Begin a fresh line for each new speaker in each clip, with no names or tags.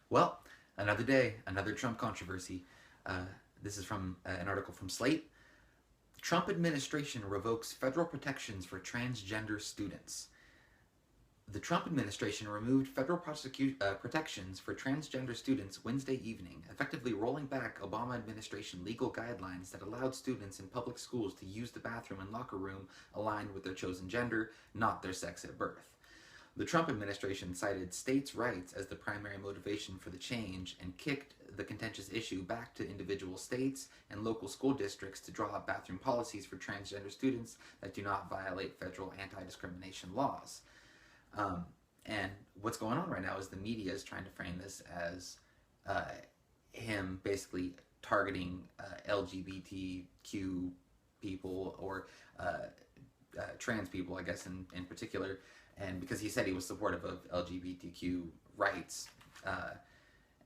Well, another day, another Trump controversy. Uh, this is from an article from Slate. The Trump administration revokes federal protections for transgender students. The Trump administration removed federal protections for transgender students Wednesday evening, effectively rolling back Obama administration legal guidelines that allowed students in public schools to use the bathroom and locker room aligned with their chosen gender, not their sex at birth. The Trump administration cited states' rights as the primary motivation for the change and kicked the contentious issue back to individual states and local school districts to draw up bathroom policies for transgender students that do not violate federal anti discrimination laws. Um, and what's going on right now is the media is trying to frame this as uh, him basically targeting LGBTQ people or trans people, I guess, in particular. And because he said he was supportive of LGBTQ rights, uh,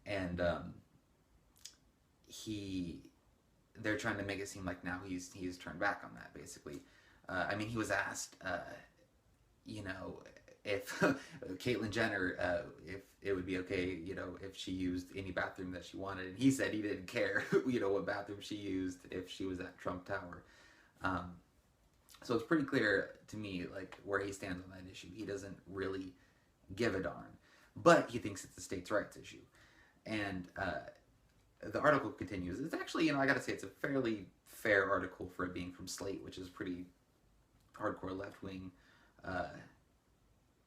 and he, they're trying to make it seem like now he's turned back on that. Basically, I mean, he was asked, you know, if Caitlyn Jenner, if it would be okay, you know, if she used any bathroom that she wanted, and he said he didn't care, you know, what bathroom she used if she was at Trump Tower. Um, so it's pretty clear to me, like, where he stands on that issue. He doesn't really give a darn, but he thinks it's a states' rights issue. And the article continues. It's actually, you know, I gotta say, it's a fairly fair article for it being from Slate, which is pretty hardcore left wing uh,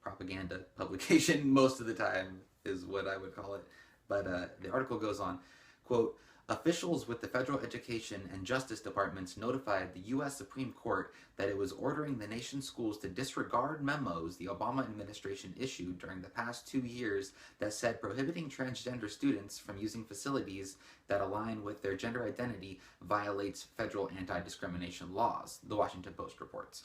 propaganda publication most of the time, is what I would call it. But the article goes on, quote, officials with the Federal Education and Justice Departments notified the U.S. Supreme Court that it was ordering the nation's schools to disregard memos the Obama administration issued during the past 2 years that said prohibiting transgender students from using facilities that align with their gender identity violates federal anti-discrimination laws, the Washington Post reports.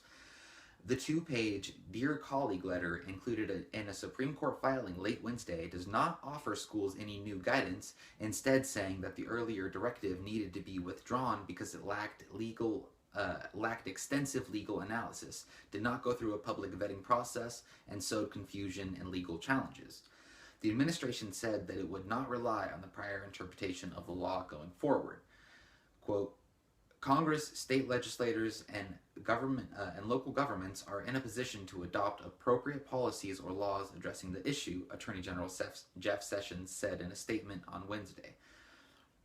The two-page Dear Colleague letter included in a Supreme Court filing late Wednesday does not offer schools any new guidance, instead saying that the earlier directive needed to be withdrawn because it lacked extensive legal analysis, did not go through a public vetting process, and sowed confusion and legal challenges. The administration said that it would not rely on the prior interpretation of the law going forward. Quote, Congress, state legislators, and government and local governments are in a position to adopt appropriate policies or laws addressing the issue, Attorney General Jeff Sessions said in a statement on Wednesday.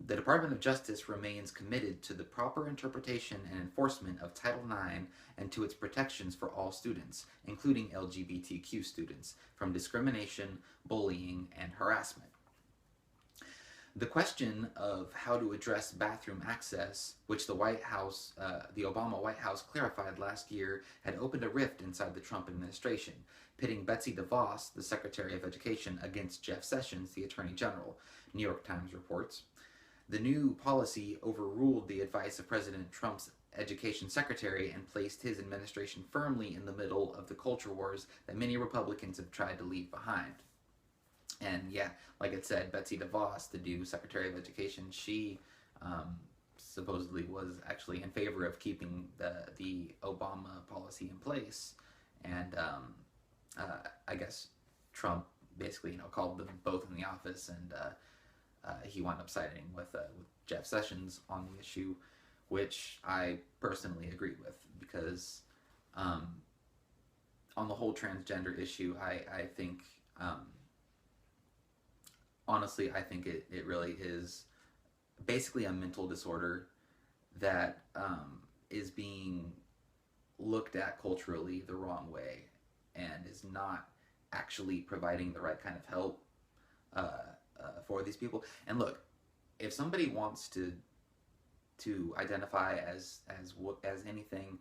The Department of Justice remains committed to the proper interpretation and enforcement of Title IX and to its protections for all students, including LGBTQ students, from discrimination, bullying, and harassment. The question of how to address bathroom access, which the Obama White House clarified last year, had opened a rift inside the Trump administration, pitting Betsy DeVos, the Secretary of Education, against Jeff Sessions, the Attorney General, New York Times reports. The new policy overruled the advice of President Trump's education secretary and placed his administration firmly in the middle of the culture wars that many Republicans have tried to leave behind. And yeah, like it said, Betsy DeVos, the new Secretary of Education, she supposedly was actually in favor of keeping the Obama policy in place. And I guess Trump basically, you know, called them both in the office, and he wound up siding with Jeff Sessions on the issue, which I personally agree with, because on the whole transgender issue, I think. Honestly, I think it really is basically a mental disorder that is being looked at culturally the wrong way and is not actually providing the right kind of help for these people. And look, if somebody wants to identify as anything,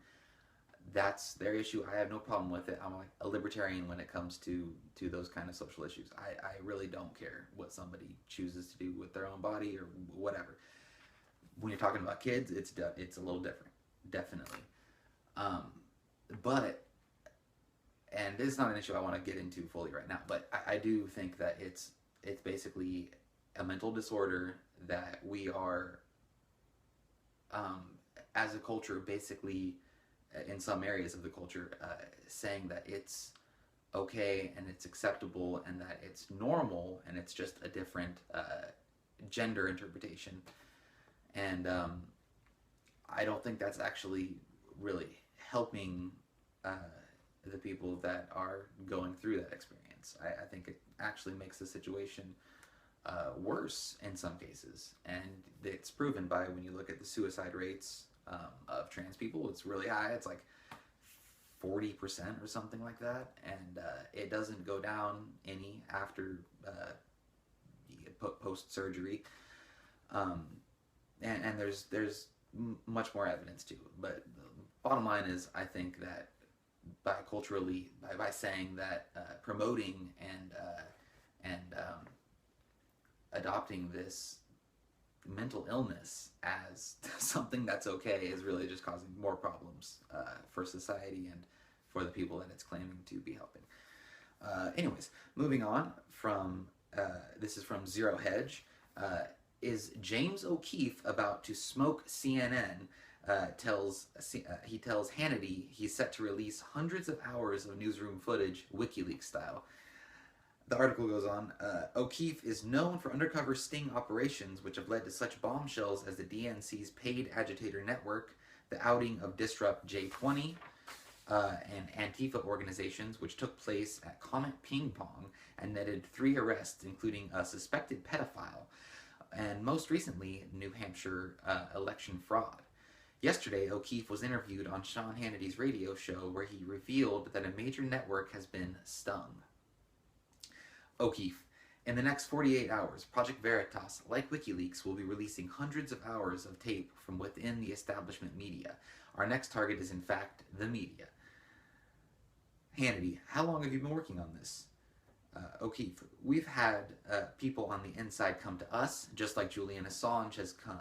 that's their issue. I have no problem with it. I'm like a libertarian when it comes to those kind of social issues. I really don't care what somebody chooses to do with their own body or whatever. When you're talking about kids, it's a little different, definitely. Um, but and this is not an issue I want to get into fully right now. But I do think that it's basically a mental disorder that we are, as a culture, basically in some areas of the culture, saying that it's okay and it's acceptable and that it's normal and it's just a different gender interpretation. And I don't think that's actually really helping uh, the people that are going through that experience. I think it actually makes the situation worse in some cases. And it's proven by when you look at the suicide rates of trans people, it's really high. It's like 40% or something like that. And it doesn't go down any after post surgery. Um, and there's much more evidence too. But the bottom line is, I think that by saying that promoting and adopting this mental illness as something that's okay is really just causing more problems for society and for the people that it's claiming to be helping. Anyways, moving on from this is from Zero Hedge. Is James O'Keefe about to smoke CNN? He tells Hannity he's set to release hundreds of hours of newsroom footage, WikiLeaks style. The article goes on, O'Keefe is known for undercover sting operations which have led to such bombshells as the DNC's paid agitator network, the outing of Disrupt J20, and Antifa organizations, which took place at Comet Ping Pong and netted 3 arrests, including a suspected pedophile, and most recently, New Hampshire election fraud. Yesterday, O'Keefe was interviewed on Sean Hannity's radio show where he revealed that a major network has been stung. O'Keefe, in the next 48 hours, Project Veritas, like WikiLeaks, will be releasing hundreds of hours of tape from within the establishment media. Our next target is, in fact, the media. Hannity, how long have you been working on this? O'Keefe, we've had people on the inside come to us, just like Julian Assange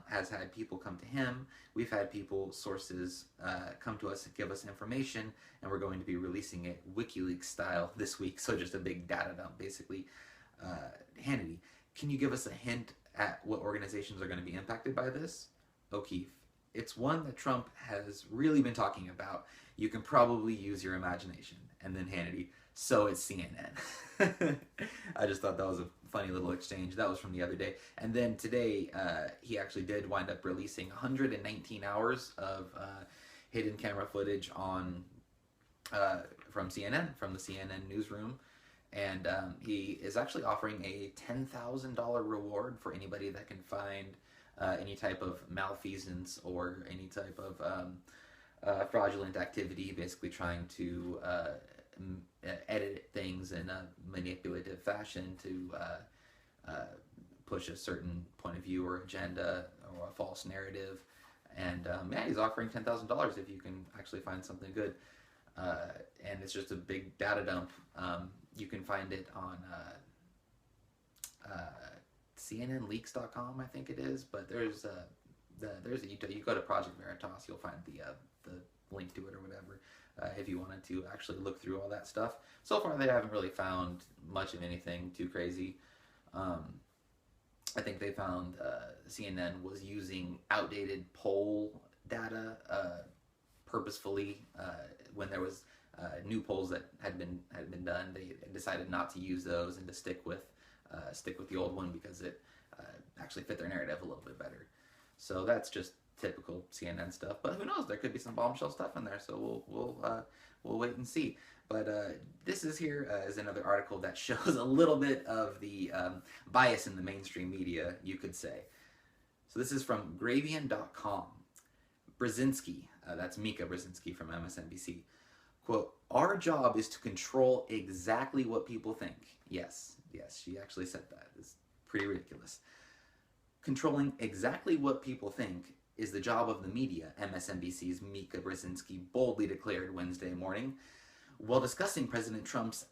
has had people come to him. We've had people, sources, come to us and give us information, and we're going to be releasing it WikiLeaks style this week, so just a big data dump, basically. Hannity, can you give us a hint at what organizations are going to be impacted by this? O'Keefe, it's one that Trump has really been talking about. You can probably use your imagination. And then Hannity, so it's CNN. I just thought that was a funny little exchange. That was from the other day. And then today, he actually did wind up releasing 119 hours of hidden camera footage on from CNN, from the CNN newsroom. And he is actually offering a $10,000 reward for anybody that can find any type of malfeasance or any type of fraudulent activity, basically trying to edit things in a manipulative fashion to push a certain point of view or agenda or a false narrative. And yeah, he's offering $10,000 if you can actually find something good. And it's just a big data dump. You can find it on CNNleaks.com, I think it is. But you go to Project Veritas, you'll find the link to it or whatever. If you wanted to actually look through all that stuff. So far, they haven't really found much of anything too crazy. I think they found CNN was using outdated poll data purposefully when there was new polls that had been done. They decided not to use those and to stick with the old one because it actually fit their narrative a little bit better. So that's just typical CNN stuff, but who knows? There could be some bombshell stuff in there, so we'll wait and see. But this is another article that shows a little bit of the bias in the mainstream media, you could say. So this is from Gravian.com. Brzezinski, that's Mika Brzezinski from MSNBC. Quote, our job is to control exactly what people think. Yes, she actually said that. It's pretty ridiculous. Controlling exactly what people think is the job of the media, MSNBC's Mika Brzezinski boldly declared Wednesday morning. While discussing President Trump's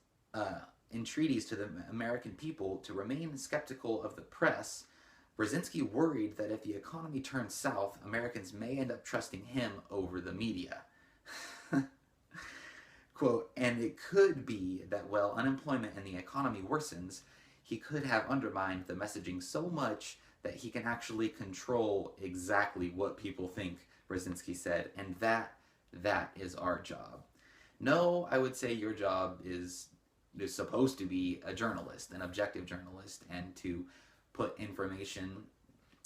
entreaties to the American people to remain skeptical of the press, Brzezinski worried that if the economy turns south, Americans may end up trusting him over the media. Quote, and it could be that while unemployment and the economy worsens, he could have undermined the messaging so much that he can actually control exactly what people think, Brzezinski said, and that is our job. No, I would say your job is is supposed to be a journalist, an objective journalist, and to put information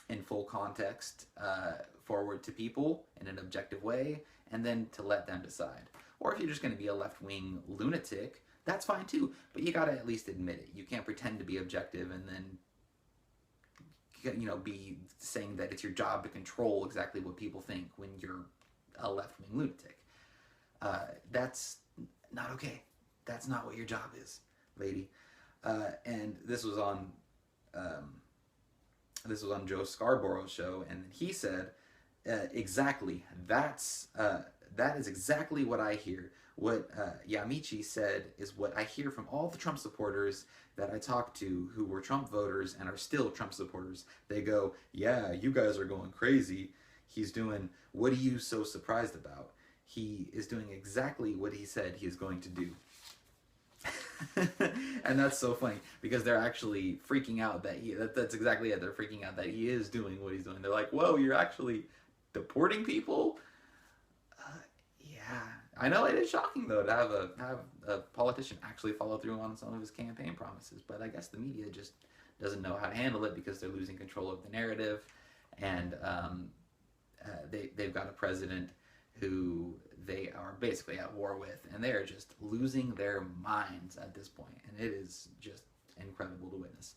in full context forward to people in an objective way, and then to let them decide. Or if you're just going to be a left-wing lunatic, that's fine too, but you got to at least admit it. You can't pretend to be objective and then be saying that it's your job to control exactly what people think when you're a left-wing lunatic. That's not okay. That's not what your job is, lady. And this was on Joe Scarborough's show, and he said, exactly, that is exactly what I hear. What Yamichi said is what I hear from all the Trump supporters that I talk to who were Trump voters and are still Trump supporters. They go, yeah, you guys are going crazy. He's doing, what are you so surprised about? He is doing exactly what he said he is going to do. And that's so funny, because they're actually freaking out that's exactly it. They're freaking out that he is doing what he's doing. They're like, whoa, you're actually deporting people? Yeah. I know it is shocking, though, to have a politician actually follow through on some of his campaign promises, but I guess the media just doesn't know how to handle it because they're losing control of the narrative, and they've got a president who they are basically at war with, and they're just losing their minds at this point, and it is just incredible to witness.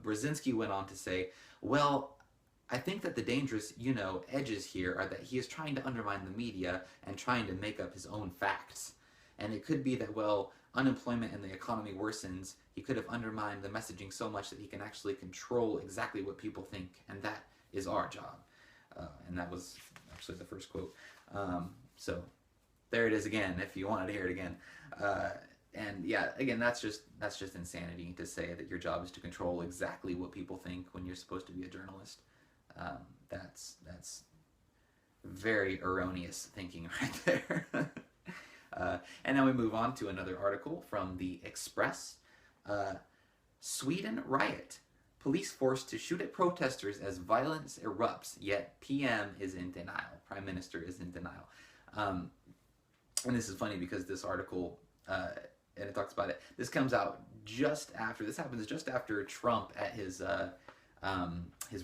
Brzezinski went on to say, well, I think that the dangerous, edges here are that he is trying to undermine the media and trying to make up his own facts. And it could be that, well, unemployment and the economy worsens, he could have undermined the messaging so much that he can actually control exactly what people think, and that is our job. And that was actually the first quote. So there it is again, if you wanted to hear it again. And yeah, again, that's just insanity to say that your job is to control exactly what people think when you're supposed to be a journalist. That's very erroneous thinking right there. And now we move on to another article from the Express. Sweden riot. Police forced to shoot at protesters as violence erupts, yet PM is in denial. Prime Minister is in denial. And this is funny because this article, and it talks about it, this happens just after Trump at his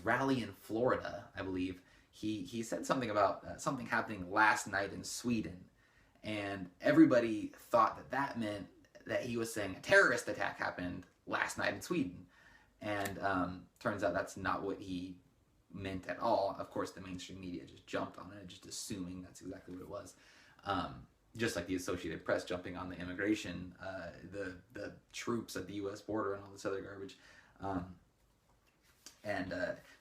rally in Florida, I believe. He said something about something happening last night in Sweden, and everybody thought that meant that he was saying a terrorist attack happened last night in Sweden. And turns out that's not what he meant at all. Of course, the mainstream media just jumped on it, just assuming that's exactly what it was. Just like the Associated Press jumping on the immigration, the troops at the U.S. border and all this other garbage.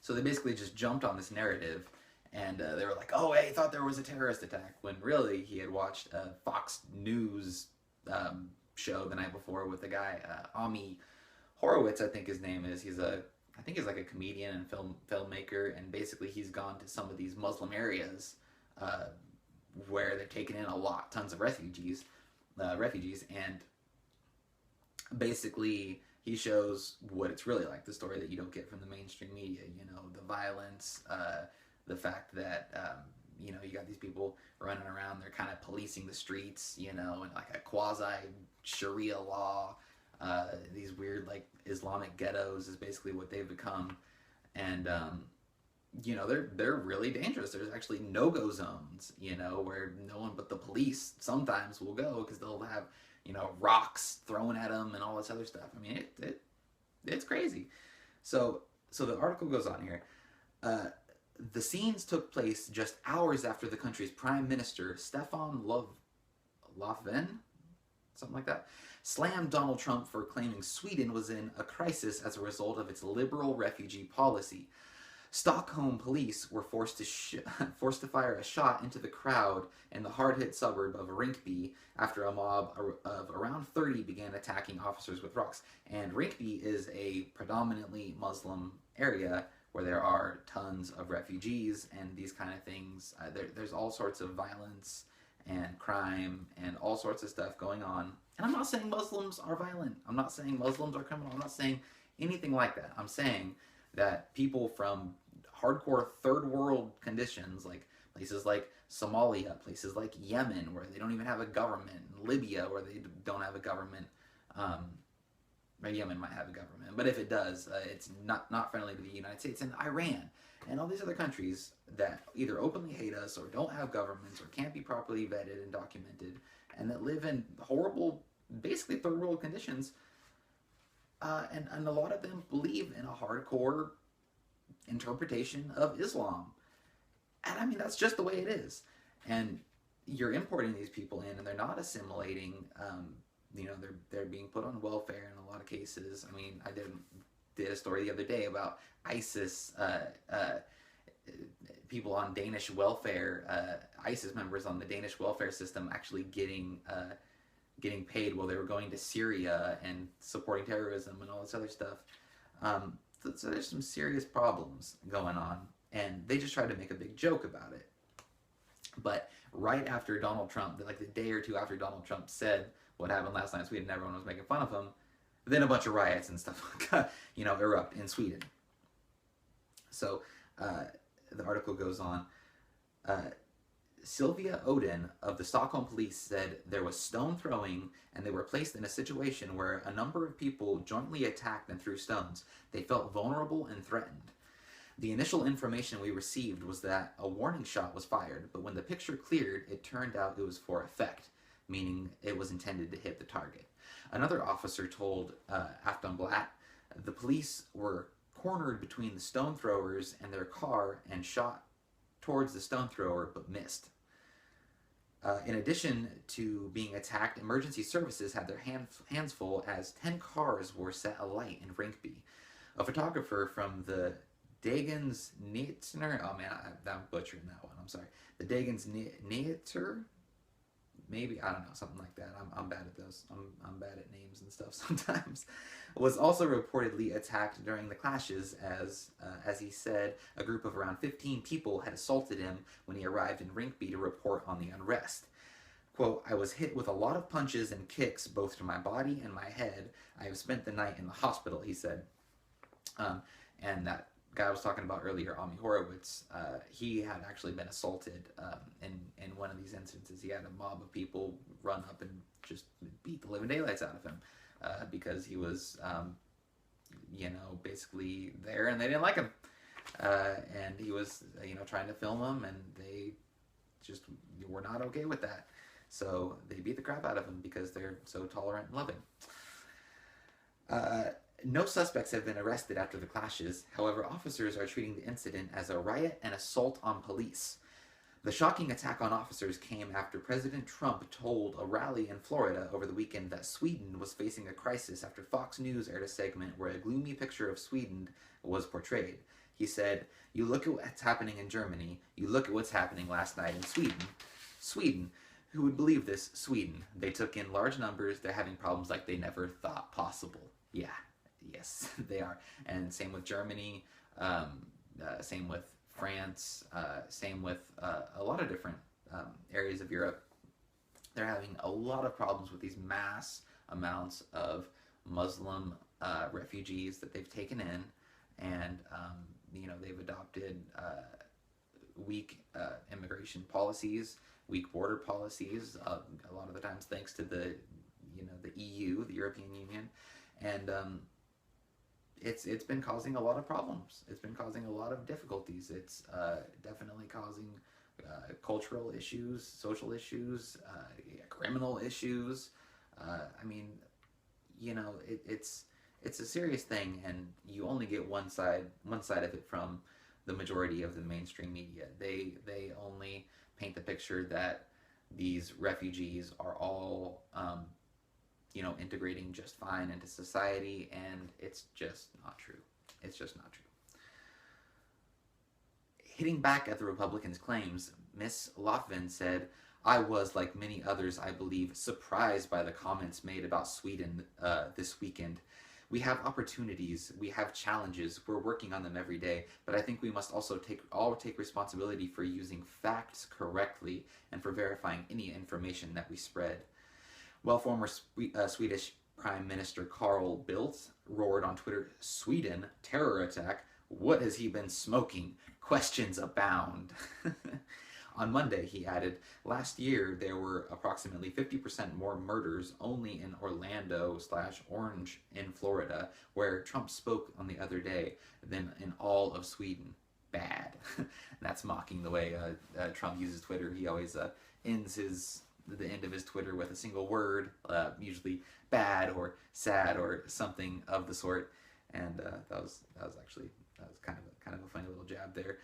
So they basically just jumped on this narrative, and they were like, oh, he thought there was a terrorist attack, when really he had watched a Fox News show the night before with a guy, Ami Horowitz, I think his name is. I think he's like a comedian and filmmaker, and basically he's gone to some of these Muslim areas where they're taking in tons of refugees, and basically he shows what it's really like, the story that you don't get from the mainstream media, the violence, the fact that, you got these people running around, they're kind of policing the streets, and like a quasi-Sharia law. These weird, like, Islamic ghettos is basically what they've become. And, they're really dangerous. There's actually no-go zones, where no one but the police sometimes will go because they'll have, rocks thrown at them and all this other stuff. I mean, it's crazy. So the article goes on here. The scenes took place just hours after the country's Prime Minister, Stefan Löfven, something like that, slammed Donald Trump for claiming Sweden was in a crisis as a result of its liberal refugee policy. Stockholm police were forced to fire a shot into the crowd in the hard-hit suburb of Rinkeby after a mob of around 30 began attacking officers with rocks. And Rinkeby is a predominantly Muslim area where there are tons of refugees and these kind of things. There's all sorts of violence and crime and all sorts of stuff going on. And I'm not saying Muslims are violent. I'm not saying Muslims are criminal. I'm not saying anything like that. I'm saying that people from hardcore third world conditions, like places like Somalia, places like Yemen, where they don't even have a government, Libya, where they don't have a government, Um, Yemen might have a government, but if it does, it's not friendly to the United States and Iran and all these other countries that either openly hate us or don't have governments or can't be properly vetted and documented, and that live in horrible, basically third world conditions. And a lot of them believe in a hardcore interpretation of Islam. And I mean, that's just the way it is. And you're importing these people in, and they're not assimilating. They're being put on welfare in a lot of cases. I mean, I did a story the other day about ISIS people on Danish welfare, ISIS members on the Danish welfare system actually getting paid while they were going to Syria and supporting terrorism and all this other stuff. So there's some serious problems going on, and they just tried to make a big joke about it. But right after Donald Trump, like the day or two after Donald Trump said what happened last night in Sweden, everyone was making fun of him, then a bunch of riots and stuff erupt in Sweden. So the article goes on. Sylvia Odin of the Stockholm police said there was stone throwing, and they were placed in a situation where a number of people jointly attacked and threw stones. They felt vulnerable and threatened. The initial information we received was that a warning shot was fired, but when the picture cleared, it turned out it was for effect, meaning it was intended to hit the target. Another officer told Aftonbladet the police were cornered between the stone throwers and their car and shot towards the stone thrower but missed. In addition to being attacked, emergency services had their hands full as 10 cars were set alight in Rinkeby. A photographer from the Dagens Nyheter, oh man, I'm butchering that one, I'm sorry. The Dagens Nyheter, maybe, I don't know, something like that. I'm bad at those. I'm bad at names and stuff sometimes. Was also reportedly attacked during the clashes as he said a group of around 15 people had assaulted him when he arrived in Rinkeby to report on the unrest. Quote, I was hit with a lot of punches and kicks both to my body and my head. I have spent the night in the hospital, he said. And that guy I was talking about earlier, Ami Horowitz, he had actually been assaulted in one of these instances. He had a mob of people run up and just beat the living daylights out of him because he was, basically there and they didn't like him. And he was, trying to film them, and they just were not okay with that. So they beat the crap out of him because they're so tolerant and loving. No suspects have been arrested after the clashes. However, officers are treating the incident as a riot and assault on police. The shocking attack on officers came after President Trump told a rally in Florida over the weekend that Sweden was facing a crisis after Fox News aired a segment where a gloomy picture of Sweden was portrayed. He said, you look at what's happening in Germany, you look at what's happening last night in Sweden. Sweden. Who would believe this? Sweden. They took in large numbers, they're having problems like they never thought possible. Yeah. Yes, they are. And same with Germany, same with France, same with a lot of different areas of Europe. They're having a lot of problems with these mass amounts of Muslim refugees that they've taken in, and they've adopted weak immigration policies, weak border policies, a lot of the times thanks to the EU, the European Union, and it's been causing a lot of problems. It's been causing a lot of difficulties. It's definitely causing cultural issues, social issues, criminal issues. It's a serious thing, and you only get one side of it from the majority of the mainstream media. They only paint the picture that these refugees are all integrating just fine into society, and it's just not true. It's just not true. Hitting back at the Republicans' claims, Ms. Lofven said, I was, like many others, I believe, surprised by the comments made about Sweden this weekend. We have opportunities, we have challenges, we're working on them every day, but I think we must also take responsibility for using facts correctly and for verifying any information that we spread. While former Swedish Prime Minister Carl Bildt roared on Twitter, Sweden, terror attack, what has he been smoking? Questions abound. On Monday, he added, last year there were approximately 50% more murders only in Orlando/Orange in Florida, where Trump spoke on the other day, than in all of Sweden. Bad. That's mocking the way Trump uses Twitter. He always ends the end of his Twitter with a single word, usually bad or sad or something of the sort. And that was kind of a funny little jab there.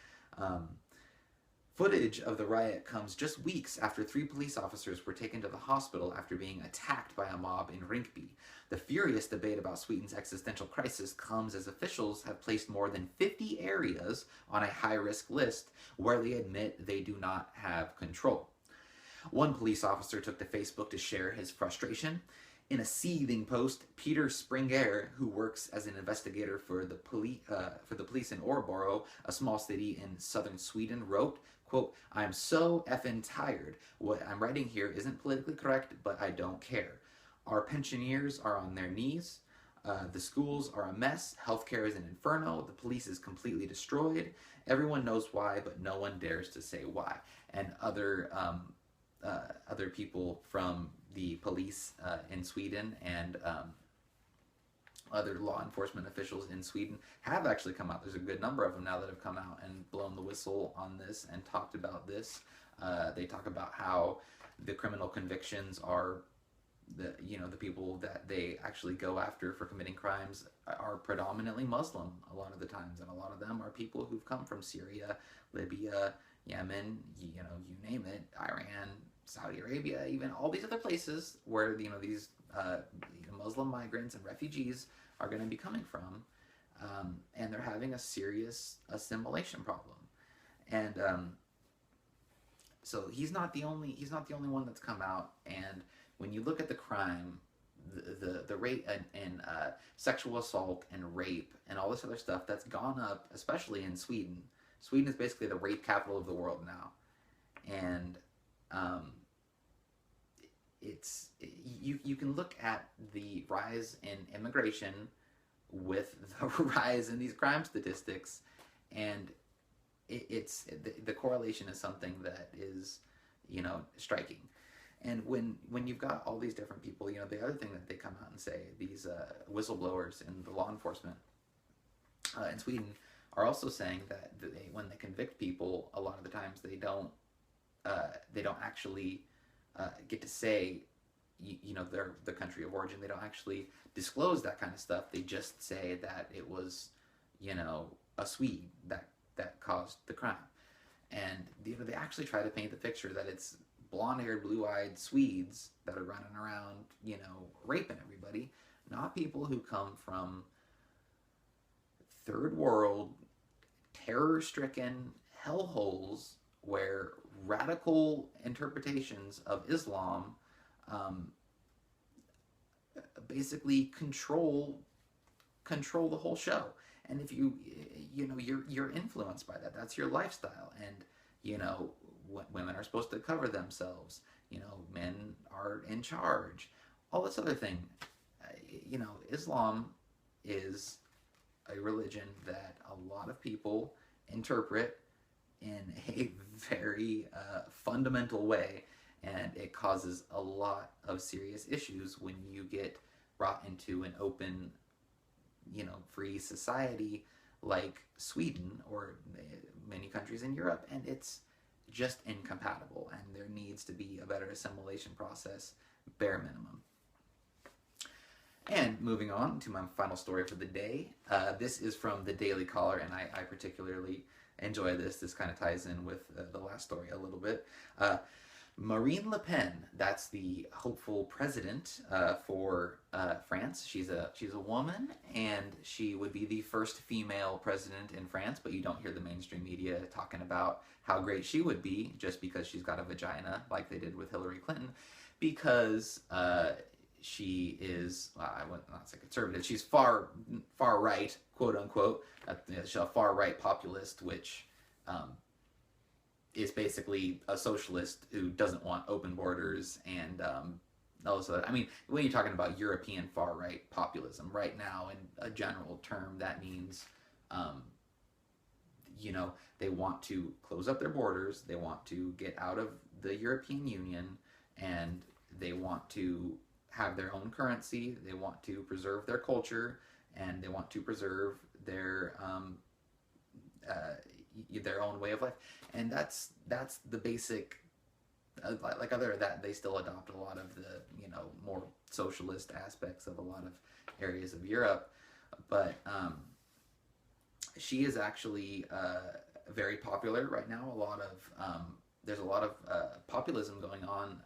Footage of the riot comes just weeks after 3 police officers were taken to the hospital after being attacked by a mob in Rinkeby. The furious debate about Sweden's existential crisis comes as officials have placed more than 50 areas on a high-risk list where they admit they do not have control. One police officer took to Facebook to share his frustration. In a seething post, Peter Springer, who works as an investigator for the police in Årborough, a small city in southern Sweden, wrote, quote, "I'm so effing tired. What I'm writing here isn't politically correct, but I don't care. Our pensioners are on their knees. The schools are a mess. Healthcare is an inferno. The police is completely destroyed. Everyone knows why, but no one dares to say why." And other people from the police in Sweden and other law enforcement officials in Sweden have actually come out. There's a good number of them now that have come out and blown the whistle on this and talked about this. They talk about how the criminal convictions are the people that they actually go after for committing crimes are predominantly Muslim a lot of the times, and a lot of them are people who've come from Syria, Libya, Yemen, you name it, Iran, Saudi Arabia, even all these other places where these Muslim migrants and refugees are going to be coming from, and they're having a serious assimilation problem. And so he's not the only one that's come out. And when you look at the crime, the rate and sexual assault and rape and all this other stuff that's gone up, especially in Sweden. Sweden is basically the rape capital of the world now, and you can look at the rise in immigration with the rise in these crime statistics, and the correlation is something that is striking. And when you've got all these different people, the other thing that they come out and say, these whistleblowers in the law enforcement in Sweden are also saying that when they convict people, a lot of the times they don't actually get to say the country of origin. They don't actually disclose that kind of stuff. They just say that it was a Swede that caused the crime, and they actually try to paint the picture that it's blonde-haired, blue-eyed Swedes that are running around raping everybody, not people who come from third world terror-stricken hellholes where radical interpretations of Islam basically control the whole show. And if you're influenced by that, that's your lifestyle. And women are supposed to cover themselves. Men are in charge. All this other thing. Islam is a religion that a lot of people interpret in a very fundamental way, and it causes a lot of serious issues when you get brought into an open, free society like Sweden or many countries in Europe, and it's just incompatible, and there needs to be a better assimilation process, bare minimum. And moving on to my final story for the day. This is from the Daily Caller, and I particularly enjoy this. This kind of ties in with the last story a little bit. Marine Le Pen, that's the hopeful president for France. She's a woman, and she would be the first female president in France, but you don't hear the mainstream media talking about how great she would be just because she's got a vagina, like they did with Hillary Clinton, because she is, I would not say conservative, she's far right, quote unquote. She's a far right populist, which is basically a socialist who doesn't want open borders and all this other. I mean, when you're talking about European far right populism right now, in a general term, that means you know, they want to close up their borders, they want to get out of the European Union, and they want to have their own currency, they want to preserve their culture, and they want to preserve their own way of life. And that's the basic, like other than that, they still adopt a lot of the, you know, more socialist aspects of a lot of areas of Europe. But she is actually very popular right now. There's a lot of populism going on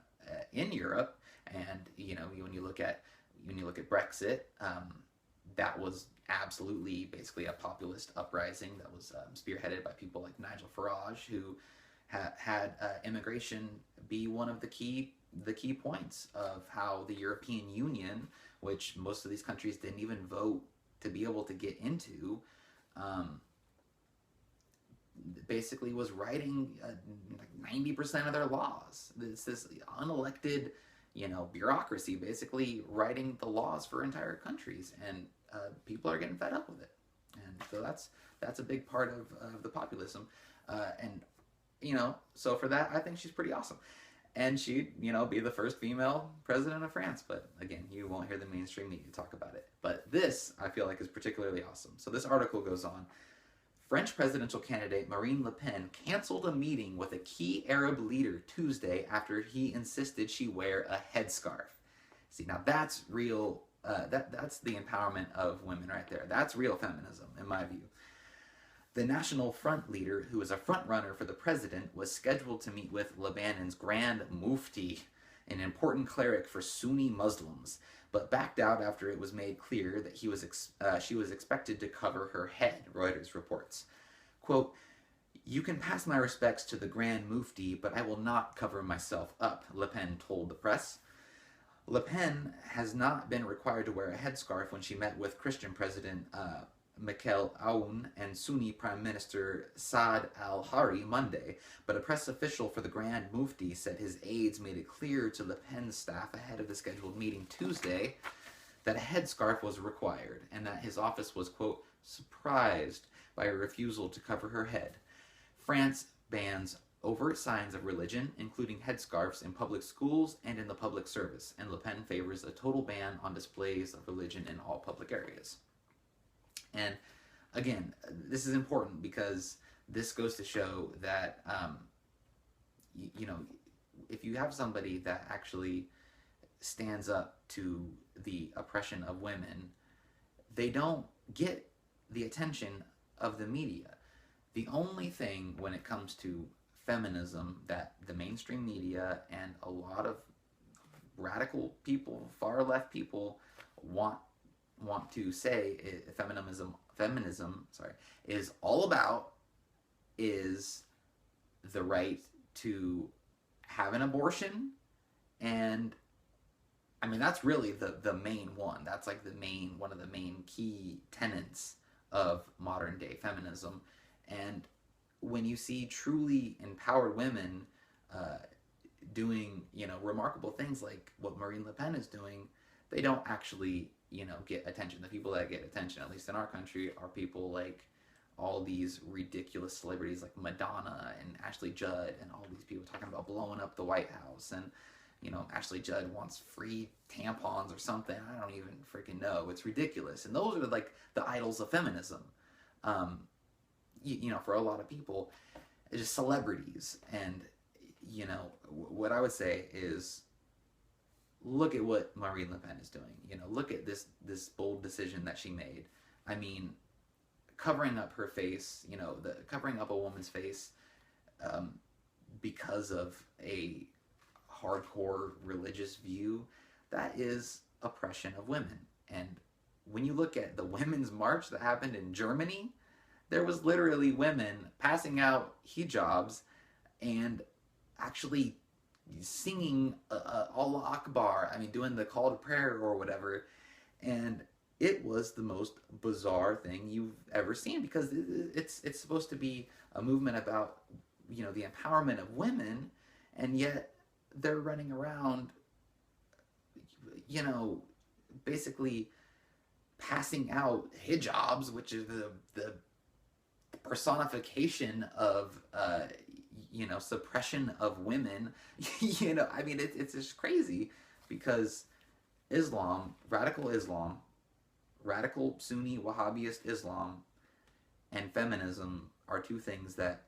in Europe, and you know, when you look at Brexit, that was absolutely basically a populist uprising that was spearheaded by people like Nigel Farage, who had immigration be one of the key points of how the European Union, which most of these countries didn't even vote to be able to get into, basically was writing like 90% of their laws. It's this unelected, you know, bureaucracy basically writing the laws for entire countries, and people are getting fed up with it. And so that's a big part of the populism, and you know, so for that, I think she's pretty awesome. And she'd, you know, be the first female president of France. But again, you won't hear the mainstream media talk about it. But this, I feel like, is particularly awesome. So this article goes on. French presidential candidate Marine Le Pen canceled a meeting with a key Arab leader Tuesday after he insisted she wear a headscarf. See, now that's real, that's the empowerment of women right there. That's real feminism, in my view. The National Front leader, who is a front-runner for the president, was scheduled to meet with Lebanon's Grand Mufti, an important cleric for Sunni Muslims, but backed out after it was made clear that she was expected to cover her head, Reuters reports. Quote, "You can pass my respects to the Grand Mufti, but I will not cover myself up," Le Pen told the press. Le Pen has not been required to wear a headscarf when she met with Christian President Michael Aoun and Sunni Prime Minister Saad al-Hari Monday, but a press official for the Grand Mufti said his aides made it clear to Le Pen's staff ahead of the scheduled meeting Tuesday that a headscarf was required, and that his office was, quote, surprised by a refusal to cover her head. France bans overt signs of religion, including headscarves, in public schools and in the public service, and Le Pen favors a total ban on displays of religion in all public areas. And again, this is important because this goes to show that, you know, if you have somebody that actually stands up to the oppression of women, they don't get the attention of the media. The only thing when it comes to feminism that the mainstream media and a lot of radical people, far left people, want to say feminism is all about is the right to have an abortion. And I mean, that's really the main one. That's like one of the main key tenets of modern day feminism. And when you see truly empowered women doing, you know, remarkable things like what Marine Le Pen is doing, they don't actually, you know, get attention. The people that get attention, at least in our country, are people like all these ridiculous celebrities like Madonna and Ashley Judd and all these people talking about blowing up the White House. And, you know, Ashley Judd wants free tampons or something. I don't even freaking know. It's ridiculous. And those are like the idols of feminism. You know, for a lot of people, it's just celebrities. And, you know, what I would say is, look at what Marine Le Pen is doing. You know, look at this bold decision that she made. I mean, covering up her face, you know, covering up a woman's face because of a hardcore religious view, that is oppression of women. And when you look at the Women's March that happened in Germany, there was literally women passing out hijabs and actually singing Allah Akbar, I mean, doing the call to prayer or whatever. And it was the most bizarre thing you've ever seen, because it's supposed to be a movement about, you know, the empowerment of women, and yet they're running around, you know, basically passing out hijabs, which is the personification of suppression of women. I mean, it's just crazy, because radical Sunni Wahhabist Islam, and feminism are two things that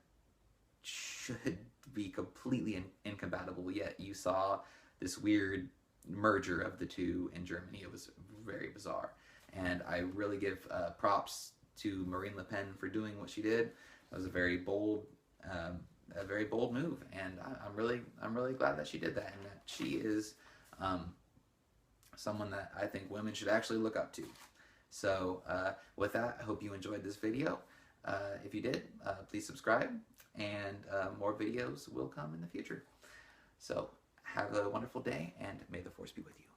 should be completely incompatible, yet you saw this weird merger of the two in Germany. It was very bizarre, and I really give props to Marine Le Pen for doing what she did. It was a very bold move, and I'm really glad that she did that, and that she is someone that I think women should actually look up to. So with that, I hope you enjoyed this video. If you did, please subscribe, and more videos will come in the future. So have a wonderful day, and may the force be with you.